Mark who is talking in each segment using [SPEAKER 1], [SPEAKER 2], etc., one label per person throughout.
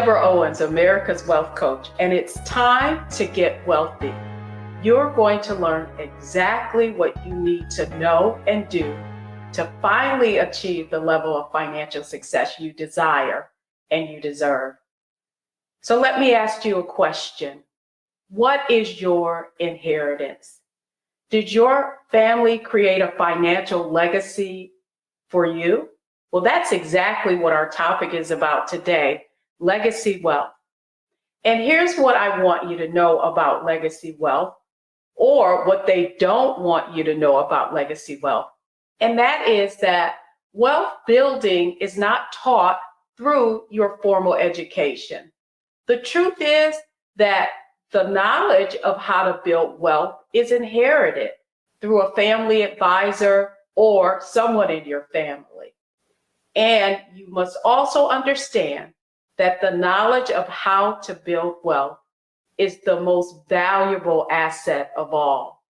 [SPEAKER 1] Deborah Owens, America's Wealth Coach, and it's time to get wealthy. You're going to learn exactly what you need to know and do to finally achieve the level of financial success you desire and you deserve. So let me ask you a question. What is your inheritance? Did your family create a financial legacy for you? Well, that's exactly what our topic is about today, legacy wealth. And here's what I want you to know about legacy wealth, or what they don't want you to know about legacy wealth. And that is that wealth building is not taught through your formal education. The truth is that the knowledge of how to build wealth is inherited through a family advisor or someone in your family. And you must also understand that the knowledge of how to build wealth is the most valuable asset of all.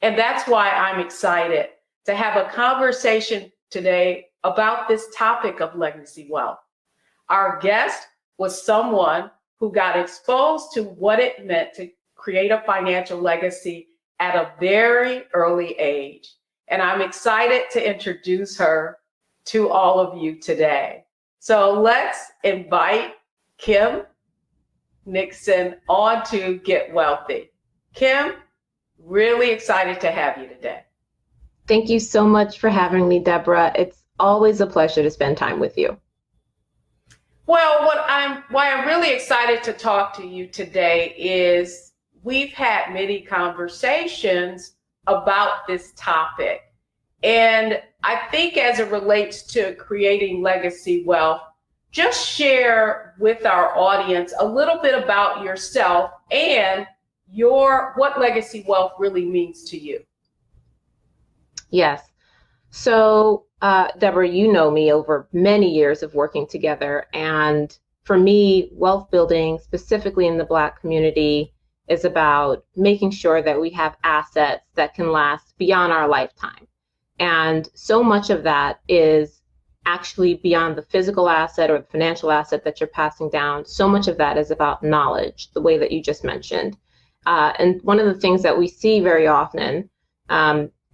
[SPEAKER 1] And that's why I'm excited to have a conversation today about this topic of legacy wealth. Our guest was someone who got exposed to what it meant to create a financial legacy at a very early age. And I'm excited to introduce her to all of you today. So let's invite Kim Nixon on to Get Wealthy. Kim, really excited to have you today.
[SPEAKER 2] Thank you so much for having me, Deborah. It's always a pleasure to spend time with you.
[SPEAKER 1] Well, why I'm really excited to talk to you today is we've had many conversations about this topic. And I think as it relates to creating legacy wealth, just share with our audience a little bit about yourself and what legacy wealth really means to you.
[SPEAKER 2] Yes. So, Deborah, you know me over many years of working together. And for me, wealth building, specifically in the Black community, is about making sure that we have assets that can last beyond our lifetime. And so much of that is actually beyond the physical asset or the financial asset that you're passing down. So much of that is about knowledge, the way that you just mentioned. And one of the things that we see very often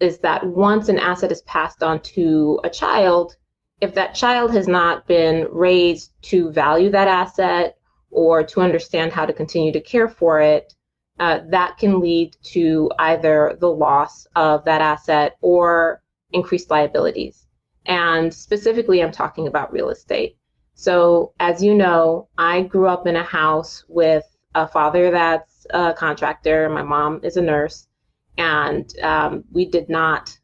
[SPEAKER 2] is that once an asset is passed on to a child, if that child has not been raised to value that asset or to understand how to continue to care for it, that can lead to either the loss of that asset or increased liabilities. And specifically, I'm talking about real estate. So as you know, I grew up in a house with a father that's a contractor. My mom is a nurse. And we did not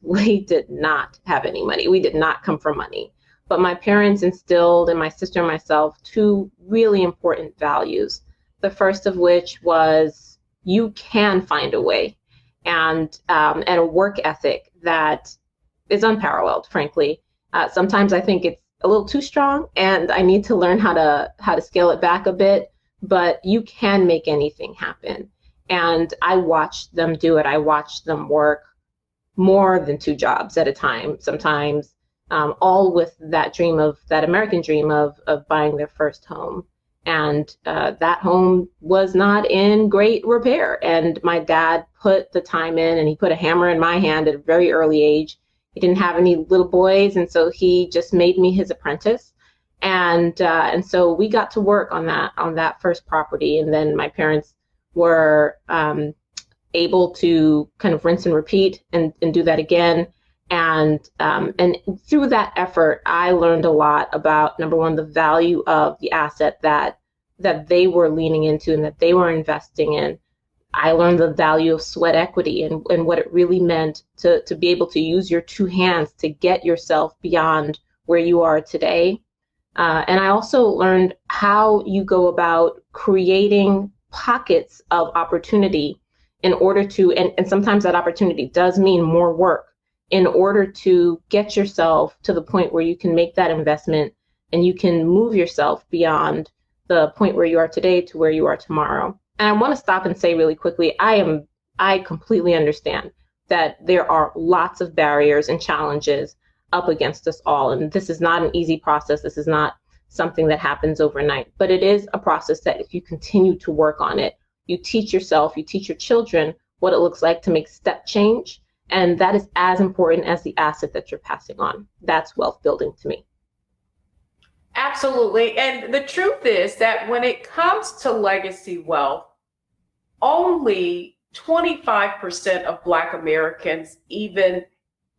[SPEAKER 2] have any money. We did not come from money. But my parents instilled in my sister and myself two really important values. The first of which was you can find a way, and a work ethic that is unparalleled, frankly. Sometimes I think it's a little too strong, and I need to learn how to scale it back a bit. But you can make anything happen. And I watched them do it. I watched them work more than two jobs at a time, sometimes, all with that American dream of buying their first home. And that home was not in great repair. And my dad put the time in, and he put a hammer in my hand at a very early age. He didn't have any little boys, and so he just made me his apprentice. And so we got to work on that first property. And then my parents were able to kind of rinse and repeat and do that again. And through that effort, I learned a lot about, number one, the value of the asset that they were leaning into and that they were investing in. I learned the value of sweat equity and what it really meant to be able to use your two hands to get yourself beyond where you are today. And I also learned how you go about creating pockets of opportunity in order to, and sometimes that opportunity does mean more work, in order to get yourself to the point where you can make that investment and you can move yourself beyond the point where you are today to where you are tomorrow. And I want to stop and say really quickly, I completely understand that there are lots of barriers and challenges up against us all. And this is not an easy process. This is not something that happens overnight, but it is a process that if you continue to work on it, you teach yourself, you teach your children what it looks like to make step change. And that is as important as the asset that you're passing on. That's wealth building to me.
[SPEAKER 1] Absolutely. And the truth is that when it comes to legacy wealth, only 25% of Black Americans even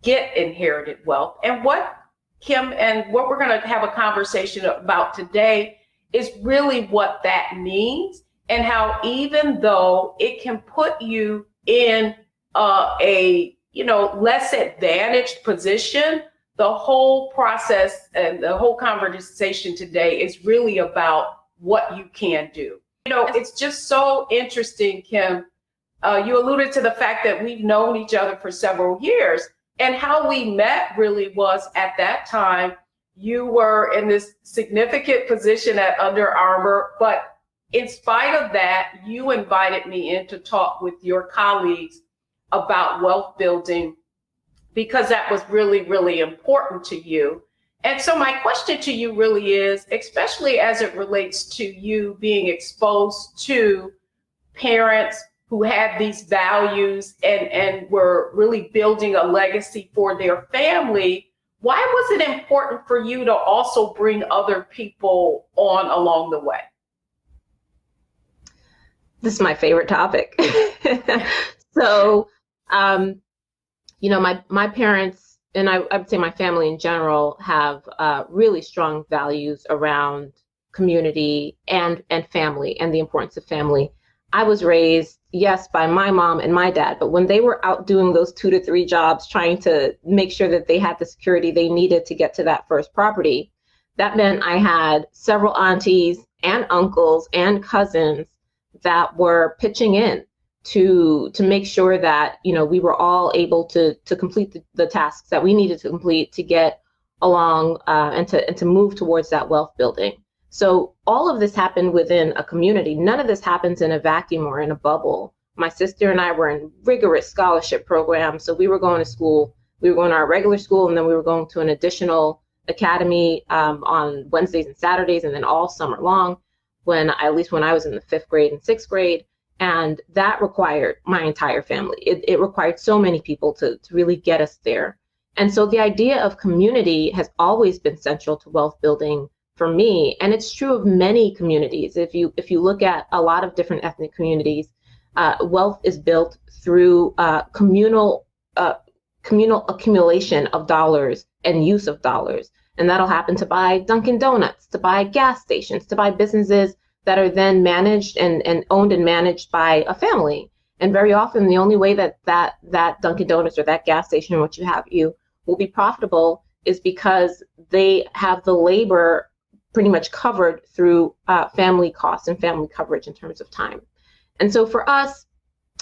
[SPEAKER 1] get inherited wealth. And what Kim and what we're going to have a conversation about today is really what that means, and how even though it can put you in a less advantaged position, the whole process and the whole conversation today is really about what you can do. It's just so interesting, Kim. You alluded to the fact that we've known each other for several years, and how we met really was at that time, you were in this significant position at Under Armour, but in spite of that, you invited me in to talk with your colleagues about wealth building, because that was really, really important to you. And so my question to you really is, especially as it relates to you being exposed to parents who had these values and were really building a legacy for their family, why was it important for you to also bring other people on along the way?
[SPEAKER 2] This is my favorite topic. So, my parents, and I would say my family in general, have really strong values around community and family and the importance of family. I was raised, yes, by my mom and my dad, but when they were out doing those 2 to 3 jobs, trying to make sure that they had the security they needed to get to that first property, that meant I had several aunties and uncles and cousins that were pitching in to make sure that, we were all able to complete the tasks that we needed to complete to get along and to move towards that wealth building. So all of this happened within a community. None of this happens in a vacuum or in a bubble. My sister and I were in rigorous scholarship programs. So we were going to school, we were going to our regular school, and then we were going to an additional academy on Wednesdays and Saturdays, and then all summer long, at least when I was in the 5th grade and 6th grade. And that required my entire family. It required so many people to really get us there. And so the idea of community has always been central to wealth building for me. And it's true of many communities. If you look at a lot of different ethnic communities, wealth is built through communal accumulation of dollars and use of dollars. And that'll happen to buy Dunkin' Donuts, to buy gas stations, to buy businesses that are then managed and owned and managed by a family. And very often the only way that Dunkin' Donuts or that gas station or what you will be profitable is because they have the labor pretty much covered through family costs and family coverage in terms of time. And so for us,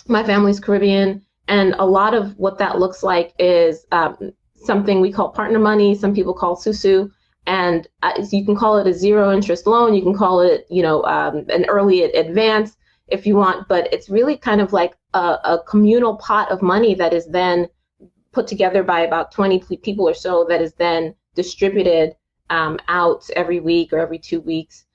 [SPEAKER 2] my family's Caribbean, and a lot of what that looks like is something we call partner money, some people call susu. And you can call it a 0 interest loan, you can call it, an early advance if you want, but it's really kind of like a communal pot of money that is then put together by about 20 people or so, that is then distributed out every week or every 2 weeks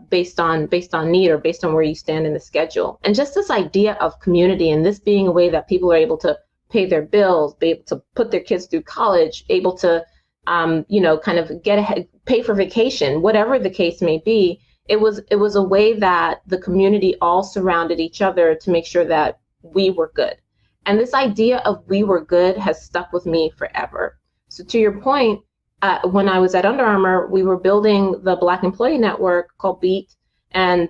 [SPEAKER 2] based on need or based on where you stand in the schedule. And just this idea of community, and this being a way that people are able to pay their bills, be able to put their kids through college, able to kind of get ahead, pay for vacation, whatever the case may be. It was a way that the community all surrounded each other to make sure that we were good. And this idea of we were good has stuck with me forever. So to your point, when I was at Under Armour, we were building the Black Employee Network called BEAT. And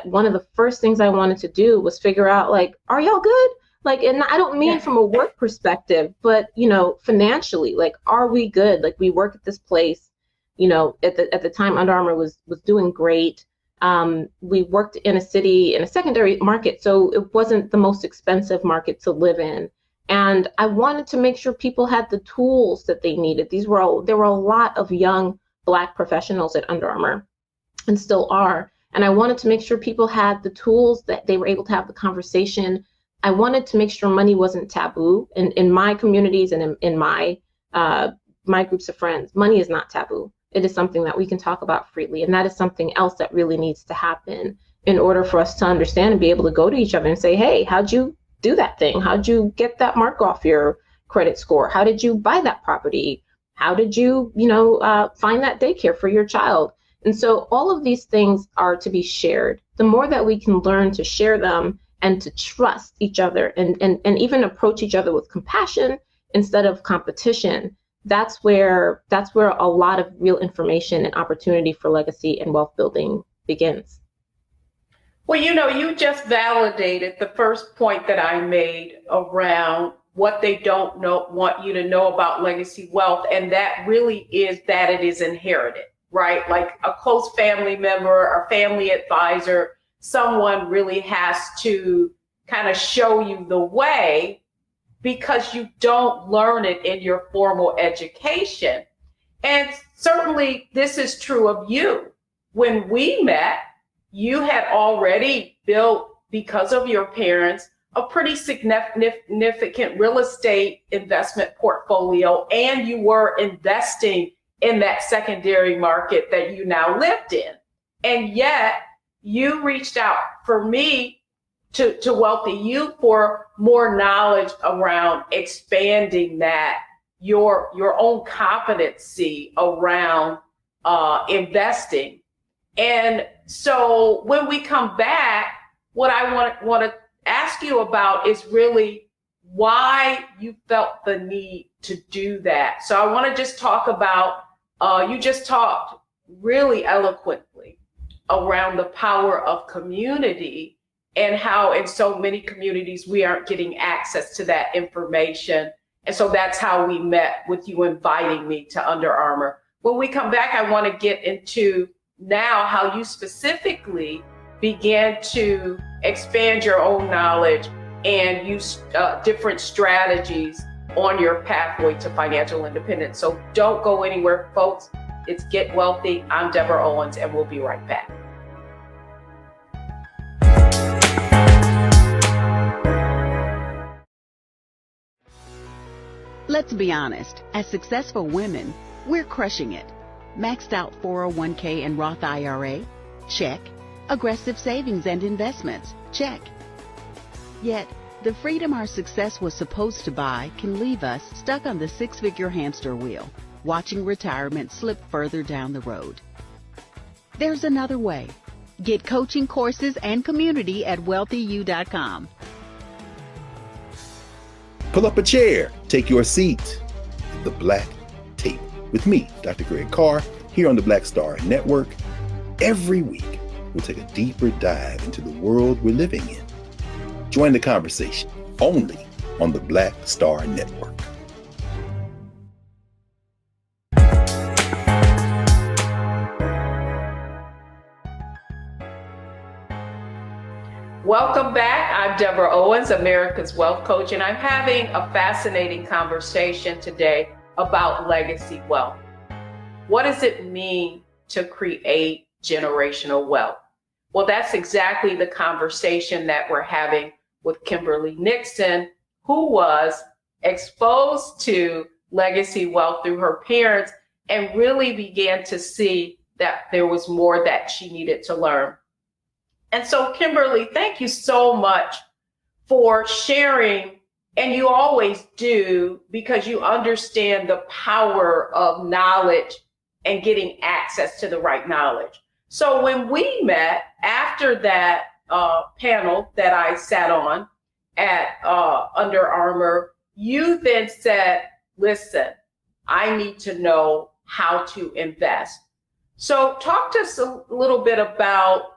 [SPEAKER 2] one of the first things I wanted to do was figure out, like, are y'all good? Like, and I don't mean from a work perspective, but, financially, like, are we good? Like, we work at this place, at the time Under Armour was doing great. We worked in a city, in a secondary market, so it wasn't the most expensive market to live in. And I wanted to make sure people had the tools that they needed. There were a lot of young Black professionals at Under Armour, and still are. And I wanted to make sure people had the tools, that they were able to have the conversation. I wanted to make sure money wasn't taboo. In my communities and in my groups of friends, money is not taboo. it is something that we can talk about freely. And that is something else that really needs to happen in order for us to understand and be able to go to each other and say, hey, how'd you do that thing? How'd you get that mark off your credit score? How did you buy that property? How did you, find that daycare for your child? And so all of these things are to be shared. The more that we can learn to share them and to trust each other and even approach each other with compassion instead of competition, that's where a lot of real information and opportunity for legacy and wealth building begins.
[SPEAKER 1] Well, you just validated the first point that I made around what they don't want you to know about legacy wealth. And that really is that it is inherited, right? Like a close family member or family advisor, someone really has to kind of show you the way, because you don't learn it in your formal education. And certainly this is true of you. When we met, you had already built, because of your parents, a pretty significant real estate investment portfolio, and you were investing in that secondary market that you now lived in. And yet you reached out for me to Wealthy You for more knowledge around expanding that, your own competency around investing. And so when we come back, what I want to ask you about is really why you felt the need to do that. So I want to just talk about, you just talked really eloquently around the power of community and how in so many communities we aren't getting access to that information. And so that's how we met, with you inviting me to Under Armour. When we come back, I want to get into now how you specifically began to expand your own knowledge and use different strategies on your pathway to financial independence. So don't go anywhere, folks. It's Get Wealthy. I'm Deborah Owens, and we'll be right back.
[SPEAKER 3] Let's be honest, as successful women, we're crushing it. Maxed out 401k and Roth IRA? Check. Aggressive savings and investments? Check. Yet, the freedom our success was supposed to buy can leave us stuck on the six-figure hamster wheel, watching retirement slip further down the road. There's another way. Get coaching courses and community at wealthyu.com.
[SPEAKER 4] Pull up a chair, take your seat. The Black Tape with me, Dr. Greg Carr, here on the Black Star Network. Every week, we'll take a deeper dive into the world we're living in. Join the conversation only on the Black Star Network.
[SPEAKER 1] Welcome back. I'm Deborah Owens, America's Wealth Coach, and I'm having a fascinating conversation today about legacy wealth. What does it mean to create generational wealth? Well, that's exactly the conversation that we're having with Kimberley Nixon, who was exposed to legacy wealth through her parents and really began to see that there was more that she needed to learn. And so, Kimberley, thank you so much for sharing, and you always do, because you understand the power of knowledge and getting access to the right knowledge. So when we met after that panel that I sat on at Under Armour, you then said, listen, I need to know how to invest. So talk to us a little bit about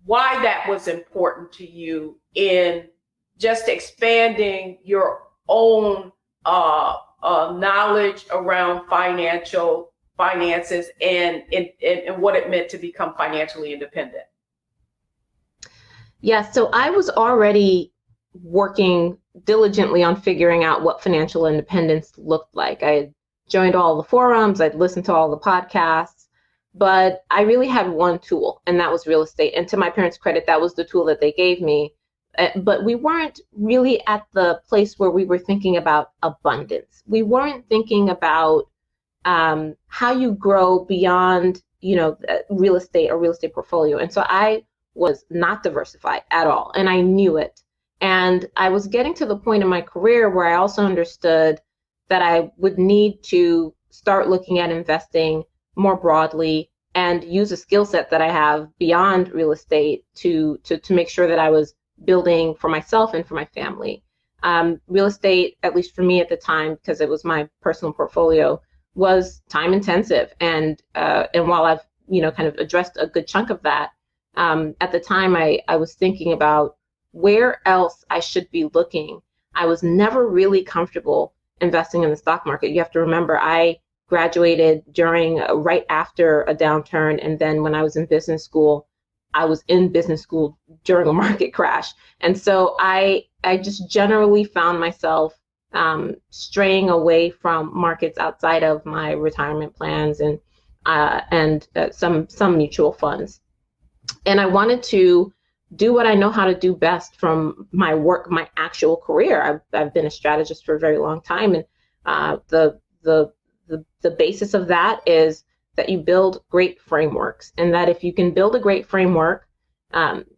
[SPEAKER 1] why that was important to you in just expanding your own knowledge around finances and what it meant to become financially independent.
[SPEAKER 2] Yeah, so I was already working diligently on figuring out what financial independence looked like. I had joined all the forums, I'd listened to all the podcasts, but I really had one tool, and that was real estate. And to my parents' credit, that was the tool that they gave me. But we weren't really at the place where we were thinking about abundance. We weren't thinking about how you grow beyond, real estate or real estate portfolio. And so I was not diversified at all, and I knew it. And I was getting to the point in my career where I also understood that I would need to start looking at investing more broadly and use a skill set that I have beyond real estate to make sure that I was building for myself and for my family. Real estate, at least for me at the time, because it was my personal portfolio, was time intensive. And while I've, kind of addressed a good chunk of that, at the time I was thinking about where else I should be looking. I was never really comfortable investing in the stock market. You have to remember, I graduated right after a downturn. And then when I was in business school, I was in business school during a market crash. And so I just generally found myself straying away from markets outside of my retirement plans and some mutual funds. And I wanted to do what I know how to do best from my work, my actual career. I've been a strategist for a very long time, and the basis of that is that you build great frameworks, and that if you can build a great framework,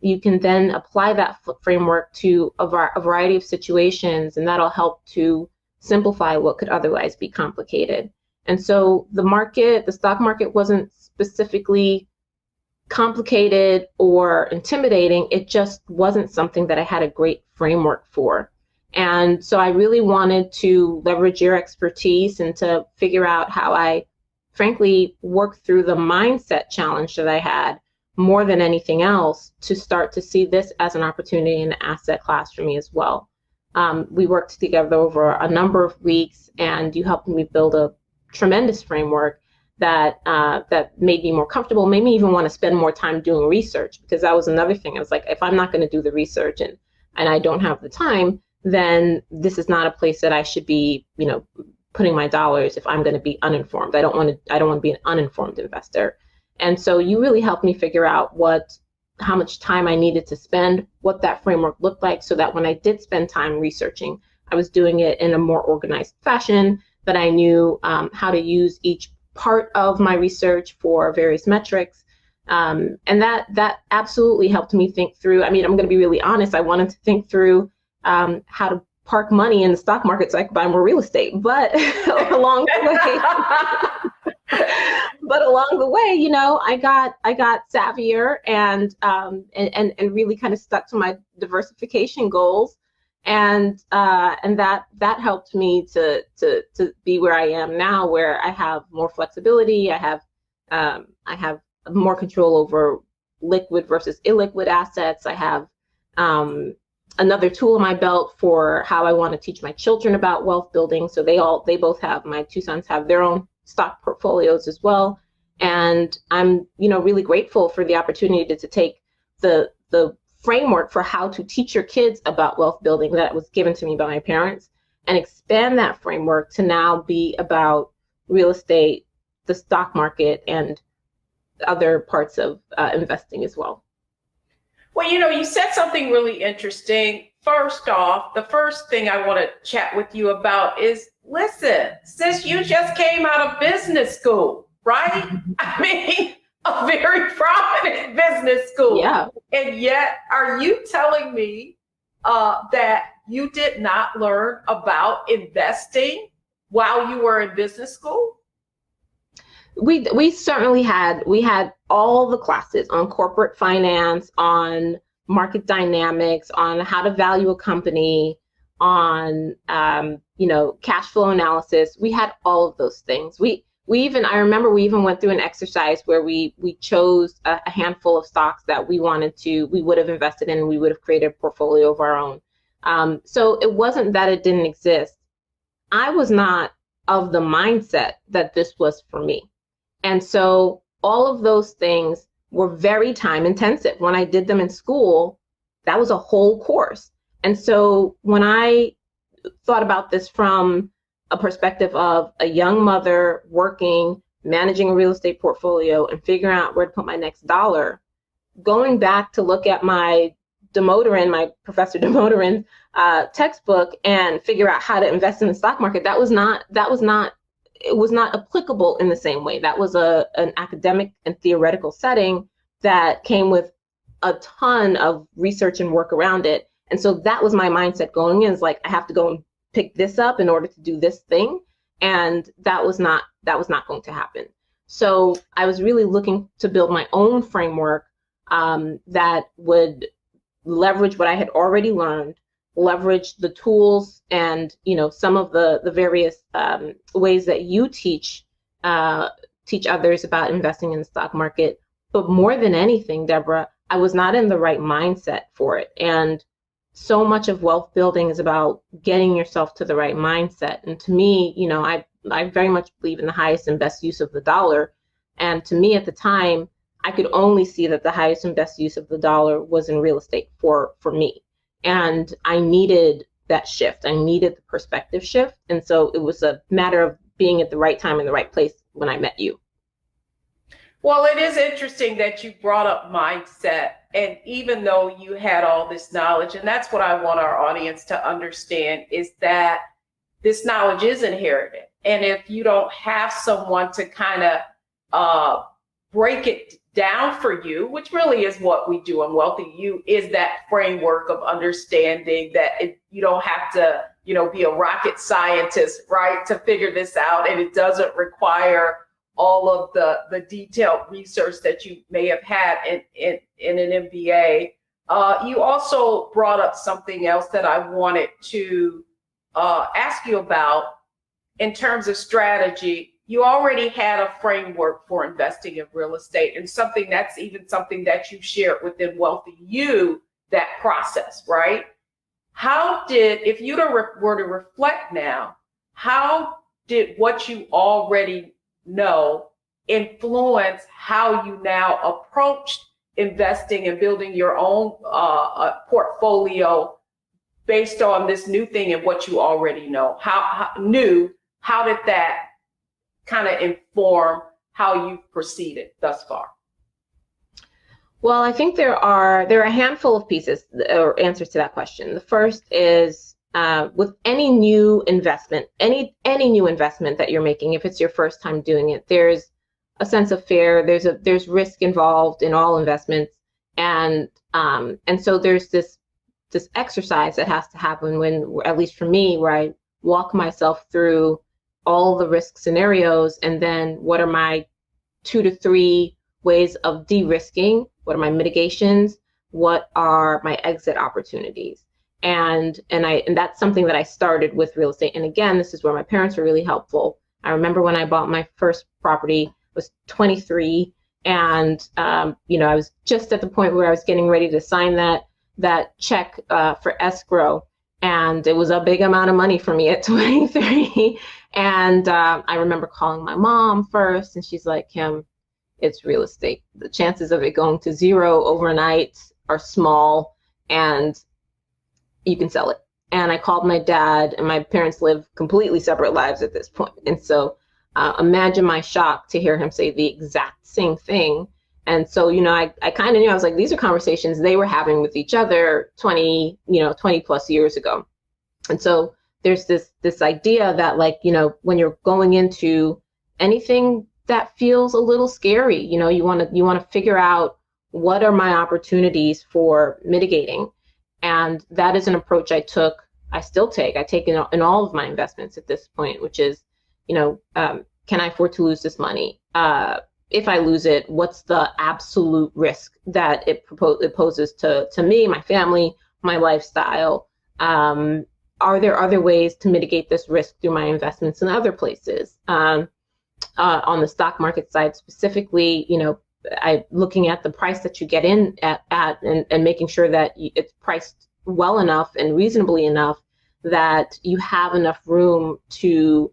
[SPEAKER 2] you can then apply that framework to a variety of situations, and that'll help to simplify what could otherwise be complicated. And so the stock market wasn't specifically complicated or intimidating. It just wasn't something that I had a great framework for. And so I really wanted to leverage your expertise and to figure out how I, frankly, work through the mindset challenge that I had more than anything else to start to see this as an opportunity and an asset class for me as well. We worked together over a number of weeks, and you helped me build a tremendous framework that made me more comfortable, made me even want to spend more time doing research, because that was another thing. I was like, if I'm not going to do the research and I don't have the time, then this is not a place that I should be, putting my dollars if I'm going to be uninformed. I don't want to be an uninformed investor. And so you really helped me figure out how much time I needed to spend, what that framework looked like, so that when I did spend time researching, I was doing it in a more organized fashion, that I knew how to use each part of my research for various metrics. And that absolutely helped me think through. I mean, I'm going to be really honest. I wanted to think through how to park money in the stock market so I could buy more real estate. But along the way, I got savvier and really kind of stuck to my diversification goals. And that helped me to be where I am now, where I have more flexibility. I have more control over liquid versus illiquid assets. I have another tool in my belt for how I want to teach my children about wealth building. So my two sons have their own stock portfolios as well. And I'm, really grateful for the opportunity to take the framework for how to teach your kids about wealth building that was given to me by my parents, and expand that framework to now be about real estate, the stock market, and other parts of investing as well.
[SPEAKER 1] Well, you said something really interesting. First off, the first thing I want to chat with you about is, listen, since you just came out of business school, right? I mean, a very prominent business school.
[SPEAKER 2] Yeah.
[SPEAKER 1] And yet, are you telling me that you did not learn about investing while you were in business school?
[SPEAKER 2] We certainly had all the classes on corporate finance, on market dynamics, on how to value a company, on cash flow analysis. We had all of those things. I remember we even went through an exercise where we chose a handful of stocks that we would have invested in, and we would have created a portfolio of our own. So it wasn't that it didn't exist. I was not of the mindset that this was for me. And so all of those things were very time intensive. When I did them in school, that was a whole course. And so when I thought about this from a perspective of a young mother working, managing a real estate portfolio, and figuring out where to put my next dollar, going back to look at my Professor Demoteran textbook and figure out how to invest in the stock market, that was not it was not applicable in the same way. That was an academic and theoretical setting that came with a ton of research and work around it. And so that was my mindset going in, is like, I have to go and pick this up in order to do this thing. And that was not going to happen. So I was really looking to build my own framework that would leverage what I had already learned, leverage the tools and, some of the various ways that you teach others about investing in the stock market. But more than anything, Deborah, I was not in the right mindset for it. And so much of wealth building is about getting yourself to the right mindset. And to me, I very much believe in the highest and best use of the dollar. And to me at the time, I could only see that the highest and best use of the dollar was in real estate for me. And I needed that shift. I needed the perspective shift. And so it was a matter of being at the right time in the right place when I met you.
[SPEAKER 1] Well, it is interesting that you brought up mindset. And even though you had all this knowledge, and that's what I want our audience to understand, is that this knowledge is inherited. And if you don't have someone to kind of break it down for you, which really is what we do in Wealthy You, is that framework of understanding that you don't have to, be a rocket scientist, right, to figure this out. And it doesn't require all of the detailed research that you may have had in an MBA. You also brought up something else that I wanted to ask you about in terms of strategy. You already had a framework for investing in real estate, and something that you shared within Wealthy You, that process, right? If you were to reflect now, how did what you already know influence how you now approached investing and building your own portfolio based on this new thing and what you already know? How did that kind of inform how you've proceeded thus far?
[SPEAKER 2] Well, I think there are a handful of pieces or answers to that question. The first is with any new investment, any new investment that you're making, if it's your first time doing it, there's a sense of fear. There's risk involved in all investments, and so there's this exercise that has to happen when, at least for me, where I walk myself through all the risk scenarios, and then what are my 2 to 3 ways of de-risking? What are my mitigations? What are my exit opportunities? And that's something that I started with real estate. And again, this is where my parents were really helpful. I remember when I bought my first property, I was 23, and I was just at the point where I was getting ready to sign that check for escrow. And it was a big amount of money for me at 23. And I remember calling my mom first, and she's like, Kim, it's real estate. The chances of it going to zero overnight are small, and you can sell it. And I called my dad, and my parents live completely separate lives at this point. And so imagine my shock to hear him say the exact same thing. And so, I kind of knew, I was like, these are conversations they were having with each other 20 plus years ago. And so there's this idea that, like, when you're going into anything that feels a little scary, you want to figure out, what are my opportunities for mitigating? And that is an approach I still take in all of my investments at this point, which is, can I afford to lose this money? If I lose it, what's the absolute risk that it poses to me, my family, my lifestyle? Are there other ways to mitigate this risk through my investments in other places? On the stock market side specifically, looking at the price that you get in at and making sure that it's priced well enough and reasonably enough that you have enough room to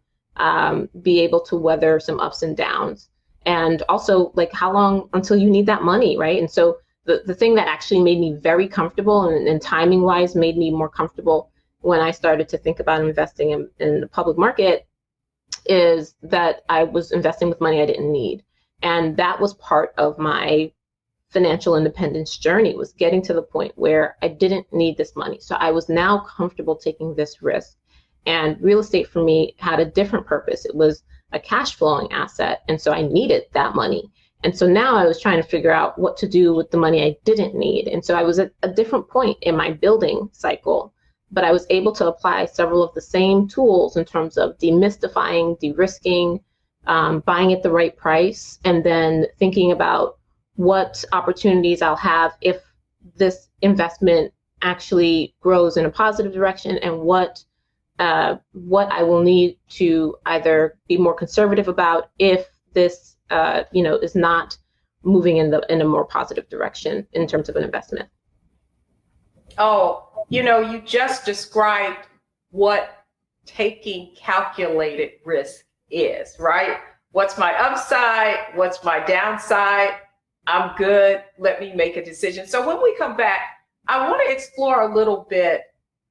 [SPEAKER 2] be able to weather some ups and downs. And also, like, how long until you need that money, right? And so the thing that actually made me very comfortable and timing wise made me more comfortable when I started to think about investing in the public market is that I was investing with money I didn't need. And that was part of my financial independence journey, was getting to the point where I didn't need this money. So I was now comfortable taking this risk. And real estate for me had a different purpose. It was a cash flowing asset. And so I needed that money. And so now I was trying to figure out what to do with the money I didn't need. And so I was at a different point in my building cycle, but I was able to apply several of the same tools in terms of demystifying, de-risking, buying at the right price, and then thinking about what opportunities I'll have if this investment actually grows in a positive direction, and what I will need to either be more conservative about if this is not moving in a more positive direction in terms of an investment.
[SPEAKER 1] Oh, you just described what taking calculated risk is, right? What's my upside? What's my downside? I'm good. Let me make a decision. So when we come back, I want to explore a little bit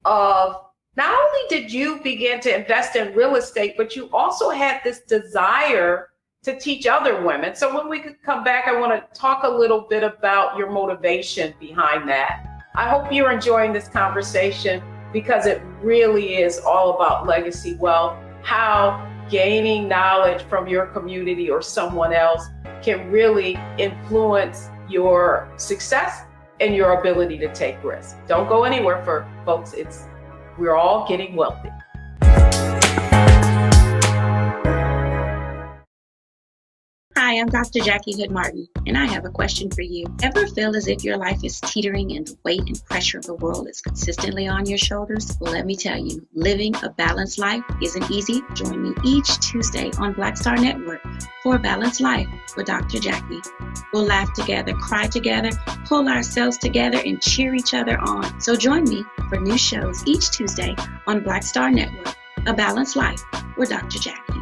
[SPEAKER 1] of not only did you begin to invest in real estate, but you also had this desire to teach other women. So when we could come back, I want to talk a little bit about your motivation behind that. I hope you're enjoying this conversation, because it really is all about legacy wealth, how gaining knowledge from your community or someone else can really influence your success and your ability to take risks. Don't go anywhere, for folks. We're all getting wealthy.
[SPEAKER 5] Hi, I'm Dr. Jackie Hood Martin, and I have a question for you. Ever feel as if your life is teetering and the weight and pressure of the world is consistently on your shoulders? Well, let me tell you, living a balanced life isn't easy. Join me each Tuesday on Black Star Network for A Balanced Life with Dr. Jackie. We'll laugh together, cry together, pull ourselves together, and cheer each other on. So join me for new shows each Tuesday on Black Star Network, A Balanced Life with Dr. Jackie.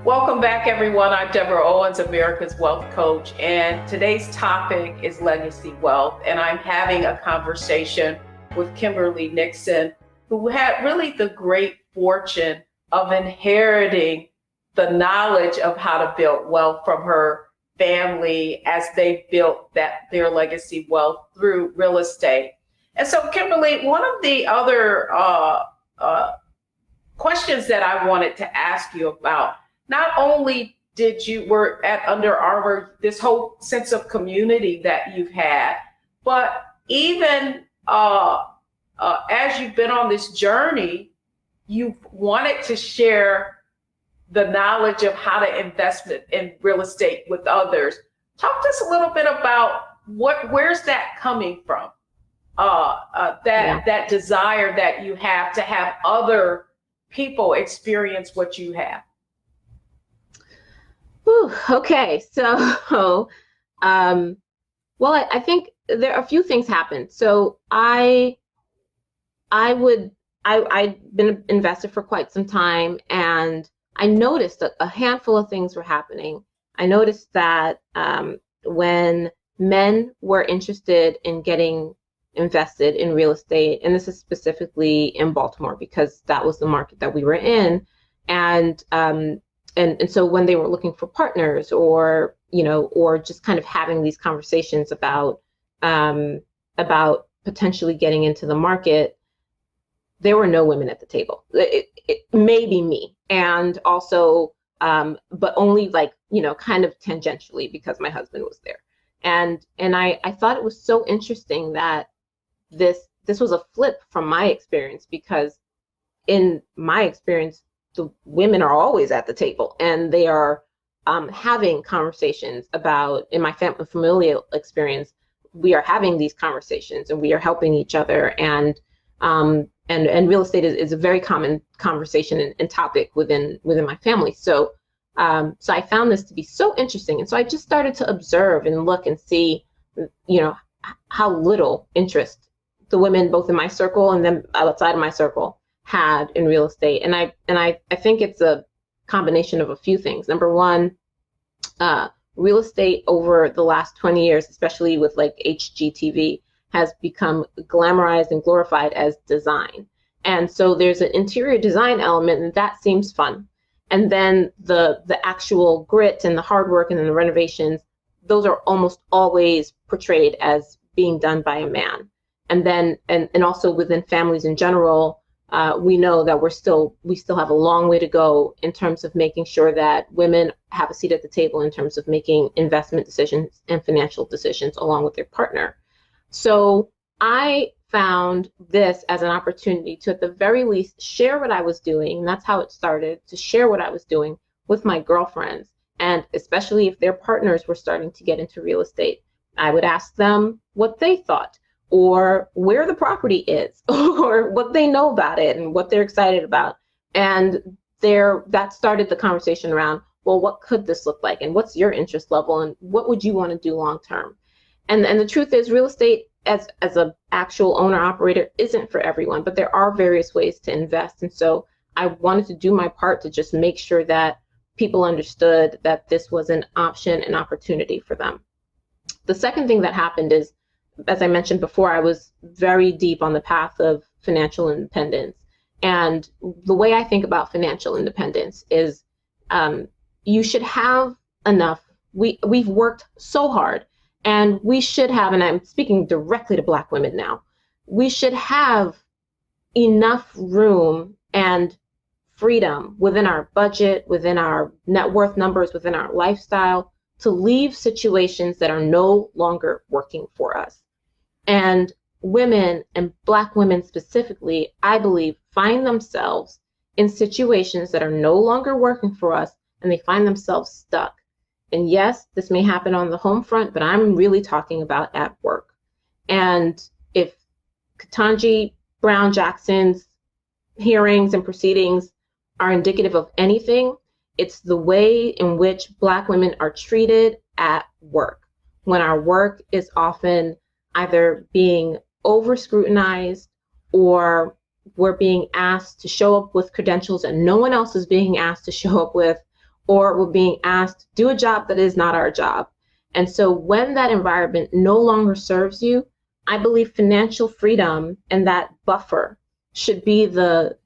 [SPEAKER 1] Welcome back, everyone. I'm Deborah Owens, America's Wealth Coach, and today's topic is legacy wealth. And I'm having a conversation with Kimberley Nixon, who had really the great fortune of inheriting the knowledge of how to build wealth from her family as they built their legacy wealth through real estate. And so, Kimberley, one of the other questions that I wanted to ask you about, not only were at Under Armour, this whole sense of community that you've had, but even as you've been on this journey, you've wanted to share the knowledge of how to invest in real estate with others. Talk to us a little bit about where's that coming from? That desire that you have to have other people experience what you have.
[SPEAKER 2] Whew, okay, so, I think there are a few things happened. So I'd been an investor for quite some time, and I noticed that a handful of things were happening. I noticed that when men were interested in getting invested in real estate, and this is specifically in Baltimore because that was the market that we were in, and so when they were looking for partners, or just kind of having these conversations about potentially getting into the market, there were no women at the table. It may be me, and also, but only kind of tangentially, because my husband was there. And I thought it was so interesting that this was a flip from my experience, because in my experience, the women are always at the table, and they are having conversations about, in my familial experience, we are having these conversations and we are helping each other. And real estate is a very common conversation and topic within my family. So I found this to be so interesting. And so I just started to observe and look and see, how little interest the women, both in my circle and then outside of my circle, had in real estate. And I think it's a combination of a few things. Number one, real estate over the last 20 years, especially with HGTV, has become glamorized and glorified as design. And so there's an interior design element, and that seems fun. And then the actual grit and the hard work and then the renovations, those are almost always portrayed as being done by a man. And then, and also within families in general, we know that we still have a long way to go in terms of making sure that women have a seat at the table in terms of making investment decisions and financial decisions along with their partner. So I found this as an opportunity to, at the very least, share what I was doing. And that's how it started, to share what I was doing with my girlfriends. And especially if their partners were starting to get into real estate, I would ask them what they thought, or where the property is, or what they know about it and what they're excited about. And that started the conversation around, well, what could this look like? And what's your interest level? And what would you want to do long term? And the truth is, real estate as an actual owner operator isn't for everyone, but there are various ways to invest. And so I wanted to do my part to just make sure that people understood that this was an option, an opportunity for them. The second thing that happened is, as I mentioned before, I was very deep on the path of financial independence. And the way I think about financial independence is you should have enough. We've worked so hard, and we should have, and I'm speaking directly to Black women now, we should have enough room and freedom within our budget, within our net worth numbers, within our lifestyle, to leave situations that are no longer working for us. And women, and Black women specifically, I believe, find themselves in situations that are no longer working for us, and they find themselves stuck. And yes, this may happen on the home front, but I'm really talking about at work. And if Ketanji Brown Jackson's hearings and proceedings are indicative of anything, it's the way in which Black women are treated at work, when our work is often either being over scrutinized, or we're being asked to show up with credentials that no one else is being asked to show up with, or we're being asked to do a job that is not our job. And so when that environment no longer serves you, I believe financial freedom and that buffer should be the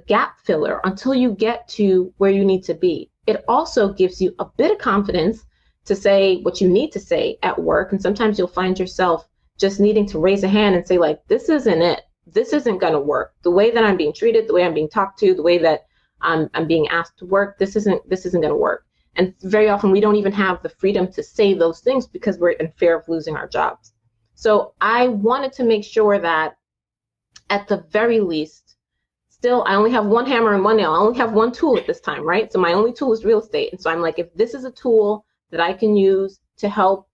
[SPEAKER 2] gap filler until you get to where you need to be. It also gives you a bit of confidence to say what you need to say at work. And sometimes you'll find yourself just needing to raise a hand and say, like, this isn't it. This isn't going to work. The way that I'm being treated, the way I'm being talked to, the way that I'm being asked to work, this isn't going to work. And very often we don't even have the freedom to say those things because we're in fear of losing our jobs. So I wanted to make sure that at the very least, still, I only have one hammer and one nail. I only have one tool at this time, right? So my only tool is real estate. And so I'm like, if this is a tool that I can use to help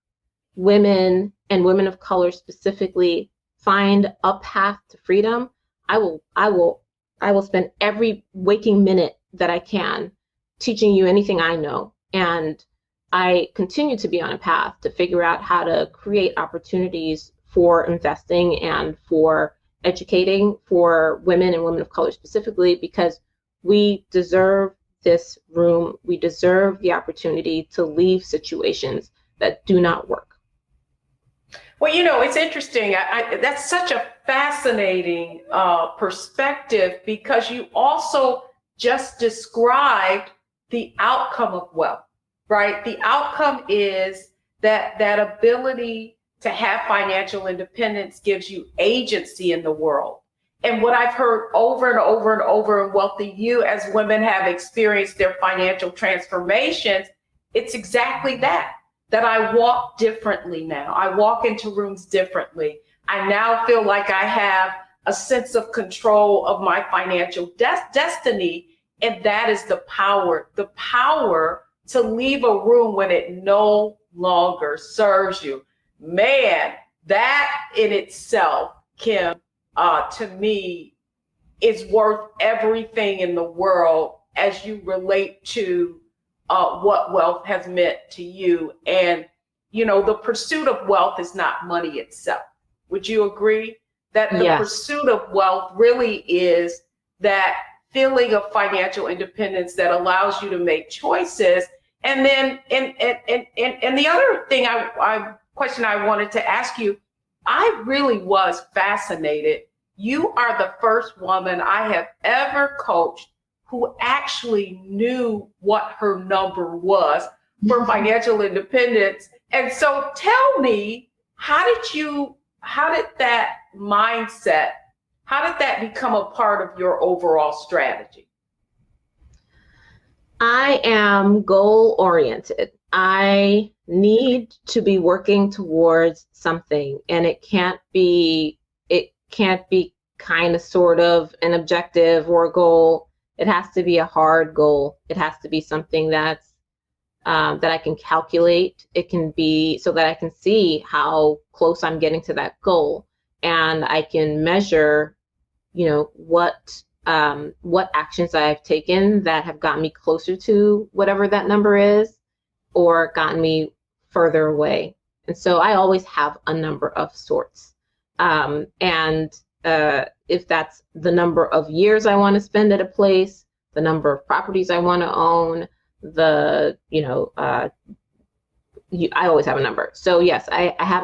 [SPEAKER 2] women and women of color specifically find a path to freedom, I will spend every waking minute that I can teaching you anything I know. And I continue to be on a path to figure out how to create opportunities for investing and for educating for women and women of color specifically, because we deserve this room. We deserve the opportunity to leave situations that do not work.
[SPEAKER 1] Well, it's interesting. That's such a fascinating perspective, because you also just described the outcome of wealth, right? The outcome is that ability to have financial independence gives you agency in the world. And what I've heard over and over and over in Wealthy You, as women have experienced their financial transformations, it's exactly that I walk differently now. I walk into rooms differently. I now feel like I have a sense of control of my financial destiny. And that is the power to leave a room when it no longer serves you. Man, that in itself, Kim, to me, is worth everything in the world as you relate to what wealth has meant to you. And, the pursuit of wealth is not money itself. Would you agree that the
[SPEAKER 2] Yes.
[SPEAKER 1] pursuit of wealth really is that feeling of financial independence that allows you to make choices? And then, and the other thing question I wanted to ask you, I really was fascinated. You are the first woman I have ever coached who actually knew what her number was. for financial independence. And so tell me, how did that mindset, how did that become a part of your overall strategy?
[SPEAKER 2] I am goal oriented. I need to be working towards something, and it can't be kind of sort of an objective or a goal. It has to be a hard goal. It has to be something that's that I can calculate. It can be so that I can see how close I'm getting to that goal, and I can measure, what actions I've taken that have gotten me closer to whatever that number is, or gotten me further away. And so I always have a number of sorts. If that's the number of years I want to spend at a place, the number of properties I want to own, I always have a number. So yes, I had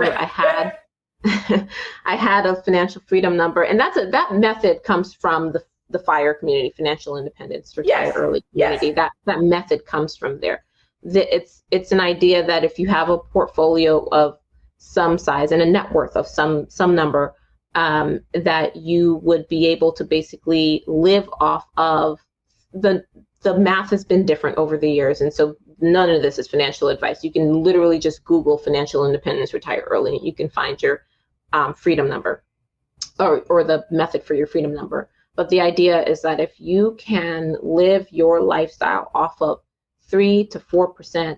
[SPEAKER 2] I had a financial freedom number, and that method comes from the FIRE community, financial independence, retire early community. Yes. That method comes from there. It's an idea that if you have a portfolio of some size and a net worth of some number, that you would be able to basically live off of. The math has been different over the years, and so none of this is financial advice. You can literally just Google financial independence, retire early, and you can find your freedom number or the method for your freedom number. But the idea is that if you can live your lifestyle off of 3 to 4%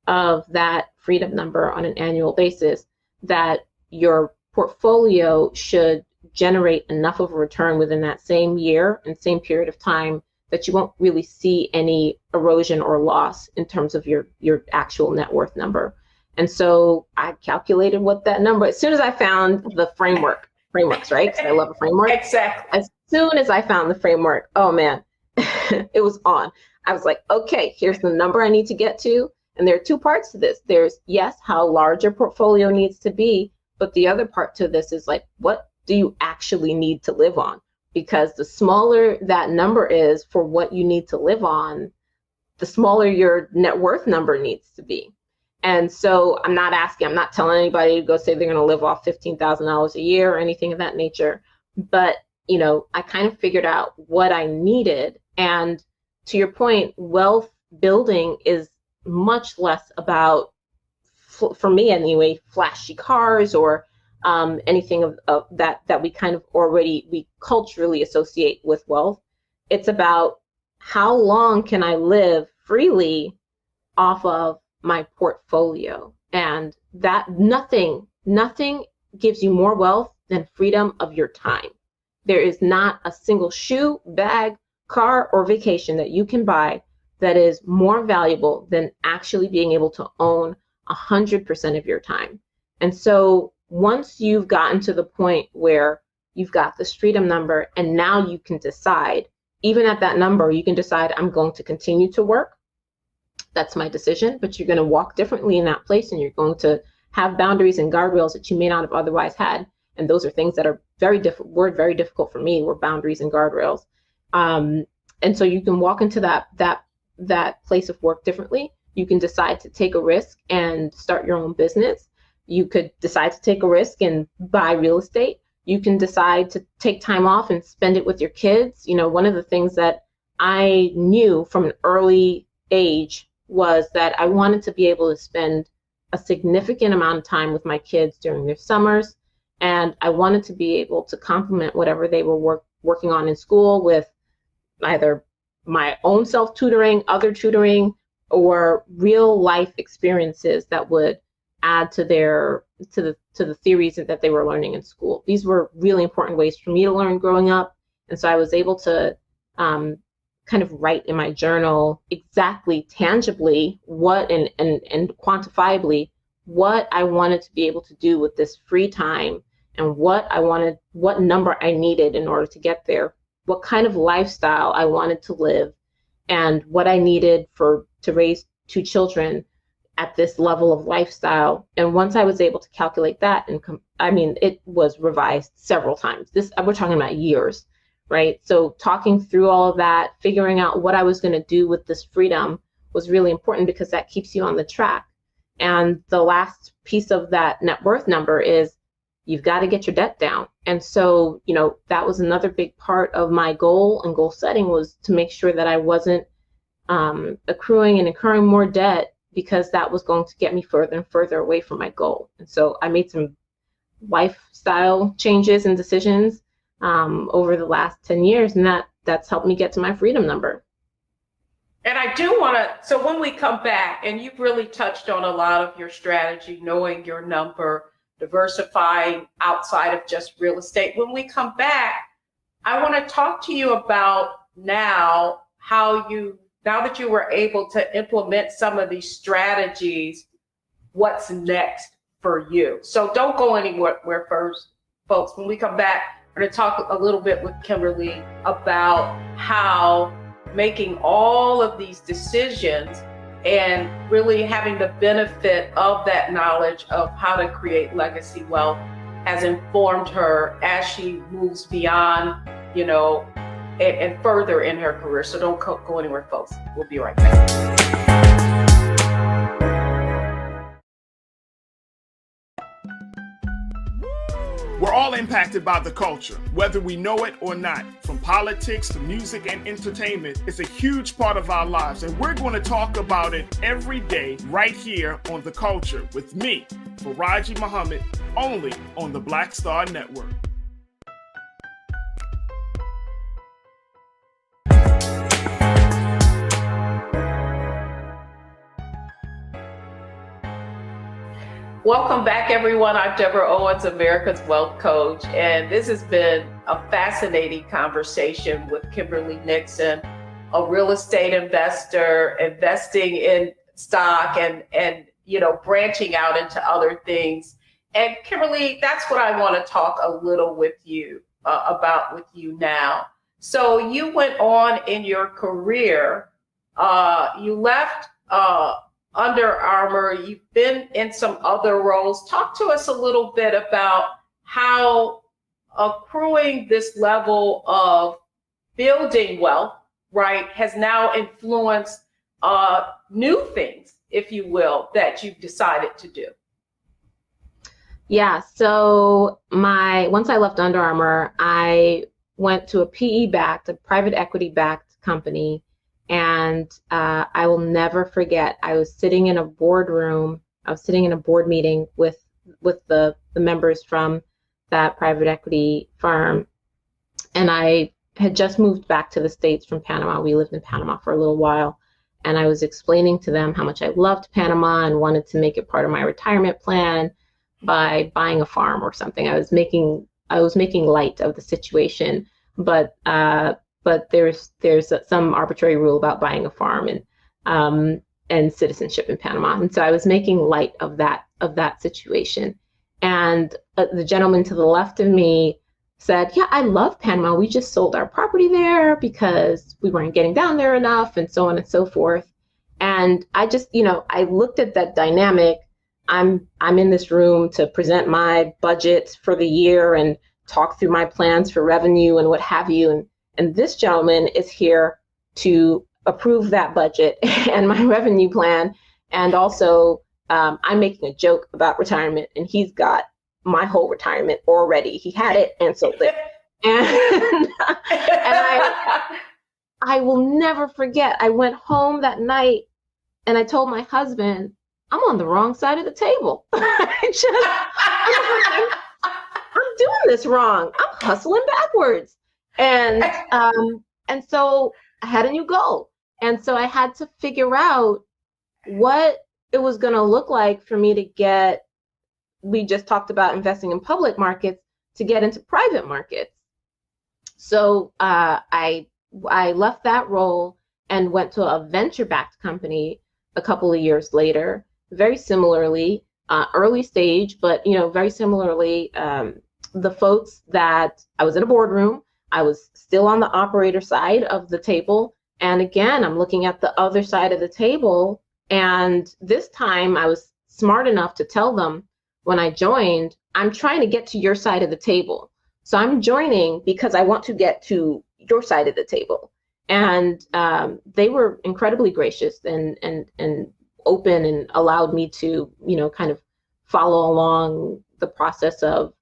[SPEAKER 2] of that freedom number on an annual basis, that your portfolio should generate enough of a return within that same year and same period of time that you won't really see any erosion or loss in terms of your actual net worth number. And so I calculated what that number, as soon as I found the frameworks, right? Because I love a framework.
[SPEAKER 1] Exactly.
[SPEAKER 2] As soon as I found the framework, oh man, it was on. I was like, okay, here's the number I need to get to. And there are two parts to this. There's, yes, how large your portfolio needs to be, but the other part to this is like, what do you actually need to live on? Because the smaller that number is for what you need to live on, the smaller your net worth number needs to be. And so I'm not telling anybody to go say they're going to live off $15,000 a year or anything of that nature. But, I kind of figured out what I needed. And to your point, wealth building is much less about, for me anyway, flashy cars or anything of that we kind of we culturally associate with wealth. It's about how long can I live freely off of my portfolio, and that nothing gives you more wealth than freedom of your time. There is not a single shoe, bag, car, or vacation that you can buy that is more valuable than actually being able to own 100% of your time. And so once you've gotten to the point where you've got this freedom number, and now you can decide, even at that number, you can decide, I'm going to continue to work. That's my decision, but you're going to walk differently in that place, and you're going to have boundaries and guardrails that you may not have otherwise had. And those are things that are very difficult for me, were boundaries and guardrails. And so you can walk into that place of work differently. You can decide to take a risk and start your own business. You could decide to take a risk and buy real estate. You can decide to take time off and spend it with your kids. One of the things that I knew from an early age was that I wanted to be able to spend a significant amount of time with my kids during their summers. And I wanted to be able to complement whatever they were working on in school with either my own self-tutoring, other tutoring, or real life experiences that would add to the theories that they were learning in school. These were really important ways for me to learn growing up. And so I was able to kind of write in my journal exactly, tangibly, what and quantifiably what I wanted to be able to do with this free time, and what number I needed in order to get there, what kind of lifestyle I wanted to live, and what I needed to raise 2 children at this level of lifestyle. And once I was able to calculate that, it was revised several times. We're talking about years, right? So talking through all of that, figuring out what I was going to do with this freedom was really important because that keeps you on the track. And the last piece of that net worth number is you've got to get your debt down. And so, that was another big part of my goal and goal setting, was to make sure that I wasn't accruing and incurring more debt, because that was going to get me further and further away from my goal. And so I made some lifestyle changes and decisions over the last 10 years, and that's helped me get to my freedom number.
[SPEAKER 1] And I do want to, so when we come back, and you've really touched on a lot of your strategy, knowing your number, diversifying outside of just real estate. When we come back, I want to talk to you about now that you were able to implement some of these strategies, what's next for you. So don't go anywhere first, folks. When we come back, we're going to talk a little bit with Kimberley about how making all of these decisions and really having the benefit of that knowledge of how to create legacy wealth has informed her as she moves beyond, and further in her career. So don't go anywhere, folks. We'll be right back.
[SPEAKER 6] We're all impacted by the culture, whether we know it or not. From politics to music and entertainment, it's a huge part of our lives, and we're going to talk about it every day right here on The Culture with me, Faraji Muhammad, only on the Black Star Network.
[SPEAKER 1] Welcome back, everyone. I'm Deborah Owens, America's Wealth Coach, and this has been a fascinating conversation with Kimberley Nixon, a real estate investor, investing in stock and branching out into other things. And Kimberley, that's what I want to talk a little with you about with you now. So you went on in your career, you left Under Armour, you've been in some other roles. Talk to us a little bit about how accruing this level of building wealth, right, has now influenced new things, if you will, that you've decided to do.
[SPEAKER 2] Yeah, so once I left Under Armour, I went to a PE-backed, a private equity-backed company. And I will never forget, I was sitting in a boardroom, I was sitting in a board meeting with the members from that private equity firm. And I had just moved back to the States from Panama. We lived in Panama for a little while. And I was explaining to them how much I loved Panama and wanted to make it part of my retirement plan by buying a farm or something. I was making light of the situation, but there's some arbitrary rule about buying a farm and citizenship in Panama. And so I was making light of that situation. And the gentleman to the left of me said, yeah, I love Panama. We just sold our property there because we weren't getting down there enough, and so on and so forth. And I just, I looked at that dynamic. I'm in this room to present my budget for the year and talk through my plans for revenue and what have you. And this gentleman is here to approve that budget and my revenue plan. And also, I'm making a joke about retirement, and he's got my whole retirement already. He had it and sold it. And I will never forget, I went home that night and I told my husband, I'm on the wrong side of the table. I'm doing this wrong. I'm hustling backwards. And so I had a new goal. And so I had to figure out what it was going to look like for me to get, we just talked about investing in public markets, to get into private markets. So I left that role and went to a venture-backed company a couple of years later, very similarly, early stage, but very similarly, the folks that I was in a boardroom, I was still on the operator side of the table. And again, I'm looking at the other side of the table. And this time I was smart enough to tell them when I joined, I'm trying to get to your side of the table. So I'm joining because I want to get to your side of the table. And they were incredibly gracious and open, and allowed me to, kind of follow along the process of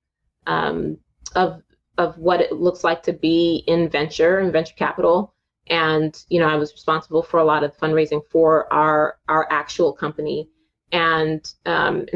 [SPEAKER 2] what it looks like to be in venture capital. And, I was responsible for a lot of fundraising for our actual company. And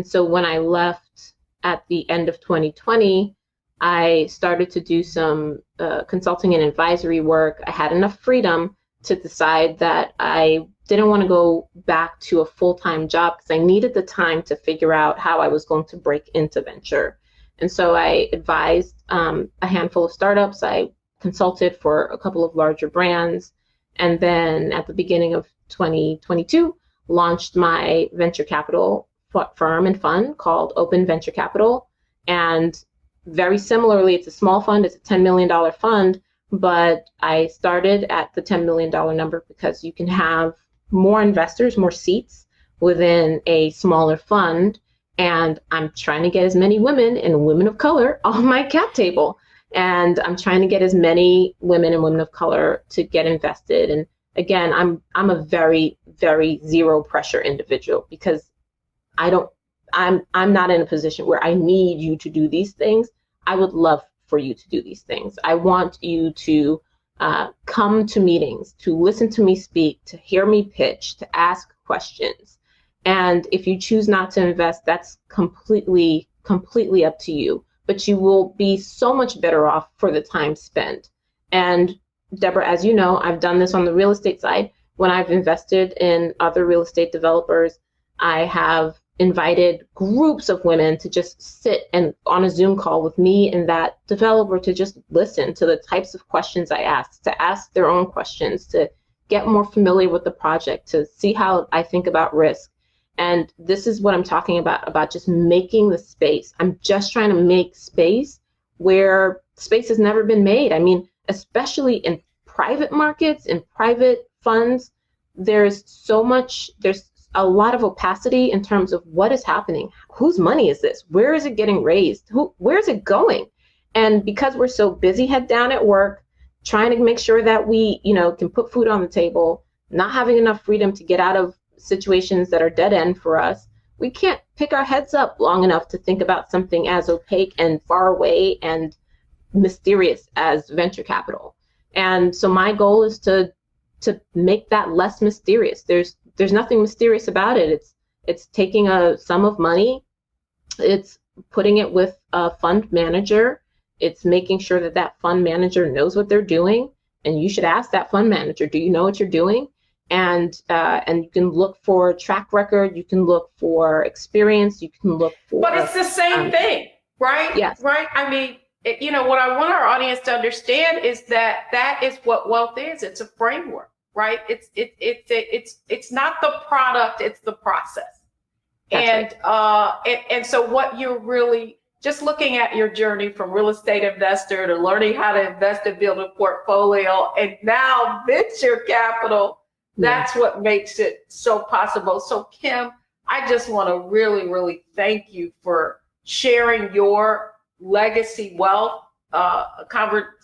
[SPEAKER 2] so when I left at the end of 2020, I started to do some consulting and advisory work. I had enough freedom to decide that I didn't want to go back to a full-time job, because I needed the time to figure out how I was going to break into venture. And so I advised a handful of startups. I consulted for a couple of larger brands. And then at the beginning of 2022, launched my venture capital firm and fund called Open Venture Capital. And very similarly, it's a small fund. It's a $10 million fund, but I started at the $10 million number because you can have more investors, more seats within a smaller fund. And I'm trying to get as many women and women of color on my cap table. And I'm trying to get as many women and women of color to get invested. And again, I'm a very, very zero pressure individual, because I'm not in a position where I need you to do these things. I would love for you to do these things. I want you to come to meetings, to listen to me speak, to hear me pitch, to ask questions. And if you choose not to invest, that's completely up to you. But you will be so much better off for the time spent. And Deborah, as you know, I've done this on the real estate side. When I've invested in other real estate developers, I have invited groups of women to just sit and on a Zoom call with me and that developer to just listen to the types of questions I ask, to ask their own questions, to get more familiar with the project, to see how I think about risk. And this is what I'm talking about just making the space. I'm just trying to make space where space has never been made. I mean, especially in private markets, in private funds, there's a lot of opacity in terms of what is happening. Whose money is this? Where is it getting raised? Where is it going? And because we're so busy head down at work, trying to make sure that we, can put food on the table, not having enough freedom to get out of situations that are dead end for us, we can't pick our heads up long enough to think about something as opaque and far away and mysterious as venture capital. And so my goal is to make that less mysterious. There's nothing mysterious about it. It's taking a sum of money, it's putting it with a fund manager, it's making sure that fund manager knows what they're doing. And you should ask that fund manager, do you know what you're doing? And you can look for track record, you can look for experience, you can look for.
[SPEAKER 1] But it's the same thing, right?
[SPEAKER 2] Yes.
[SPEAKER 1] Right. I mean, what I want our audience to understand is that is what wealth is. It's a framework, right? It's not the product, it's the process. That's right. And so what you're really just looking at your journey from real estate investor to learning how to invest and build a portfolio, and now venture capital. That's what makes it so possible. So Kim, I just want to really, really thank you for sharing your legacy wealth,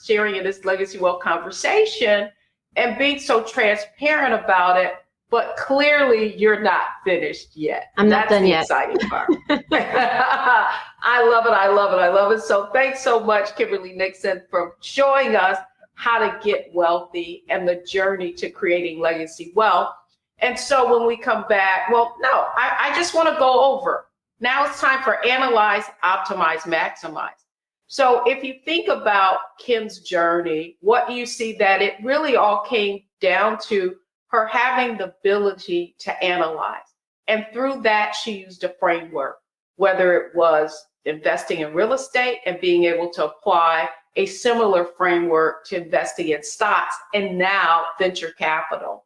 [SPEAKER 1] sharing in this legacy wealth conversation and being so transparent about it. But clearly you're not finished yet.
[SPEAKER 2] I'm not done yet.
[SPEAKER 1] That's the exciting part. I love it. I love it. I love it. So thanks so much, Kimberly Nixon, for showing us how to get wealthy and the journey to creating legacy wealth. And so when we come back, I just want to go over. Now it's time for analyze, optimize, maximize. So if you think about Kim's journey, what you see that it really all came down to her having the ability to analyze. And through that, she used a framework, whether it was investing in real estate and being able to apply a similar framework to investing in stocks and now venture capital.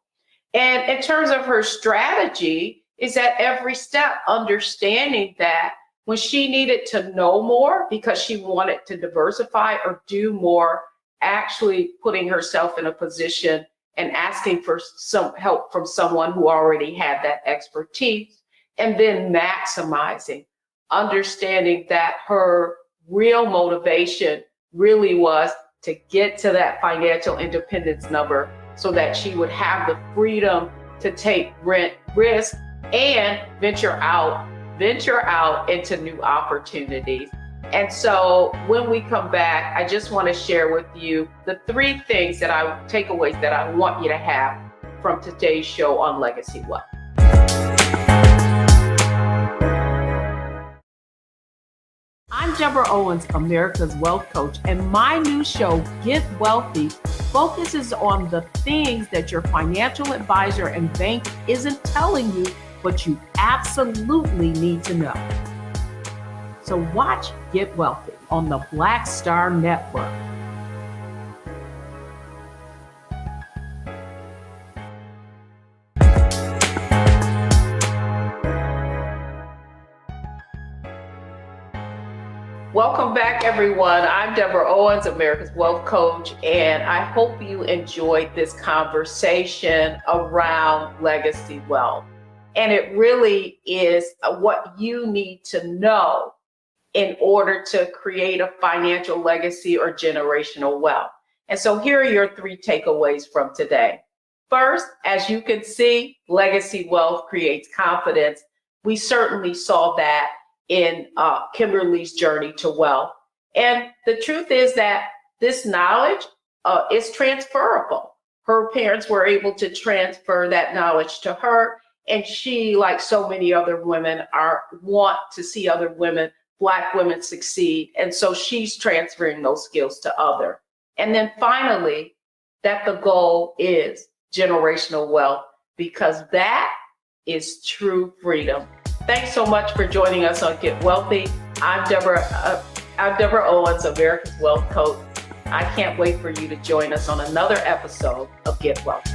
[SPEAKER 1] And in terms of her strategy, is at every step understanding that when she needed to know more because she wanted to diversify or do more, actually putting herself in a position and asking for some help from someone who already had that expertise, and then maximizing, understanding that her real motivation really was to get to that financial independence number so that she would have the freedom to take risk and venture out into new opportunities. And so when we come back, I just want to share with you the 3 takeaways that I want you to have from today's show on Legacy Wealth. I'm Deborah Owens, America's Wealth Coach, and my new show, Get Wealthy, focuses on the things that your financial advisor and bank isn't telling you, but you absolutely need to know. So watch Get Wealthy on the Black Star Network. Welcome back, everyone. I'm Deborah Owens, America's Wealth Coach, and I hope you enjoyed this conversation around legacy wealth. And it really is what you need to know in order to create a financial legacy or generational wealth. And so here are your 3 takeaways from today. First, as you can see, legacy wealth creates confidence. We certainly saw that in Kimberley's journey to wealth. And the truth is that this knowledge is transferable. Her parents were able to transfer that knowledge to her, and she, like so many other women, want to see other women, Black women, succeed. And so she's transferring those skills to others. And then finally, that the goal is generational wealth, because that is true freedom. Thanks so much for joining us on Get Wealthy. I'm Deborah Owens, America's Wealth Coach. I can't wait for you to join us on another episode of Get Wealthy.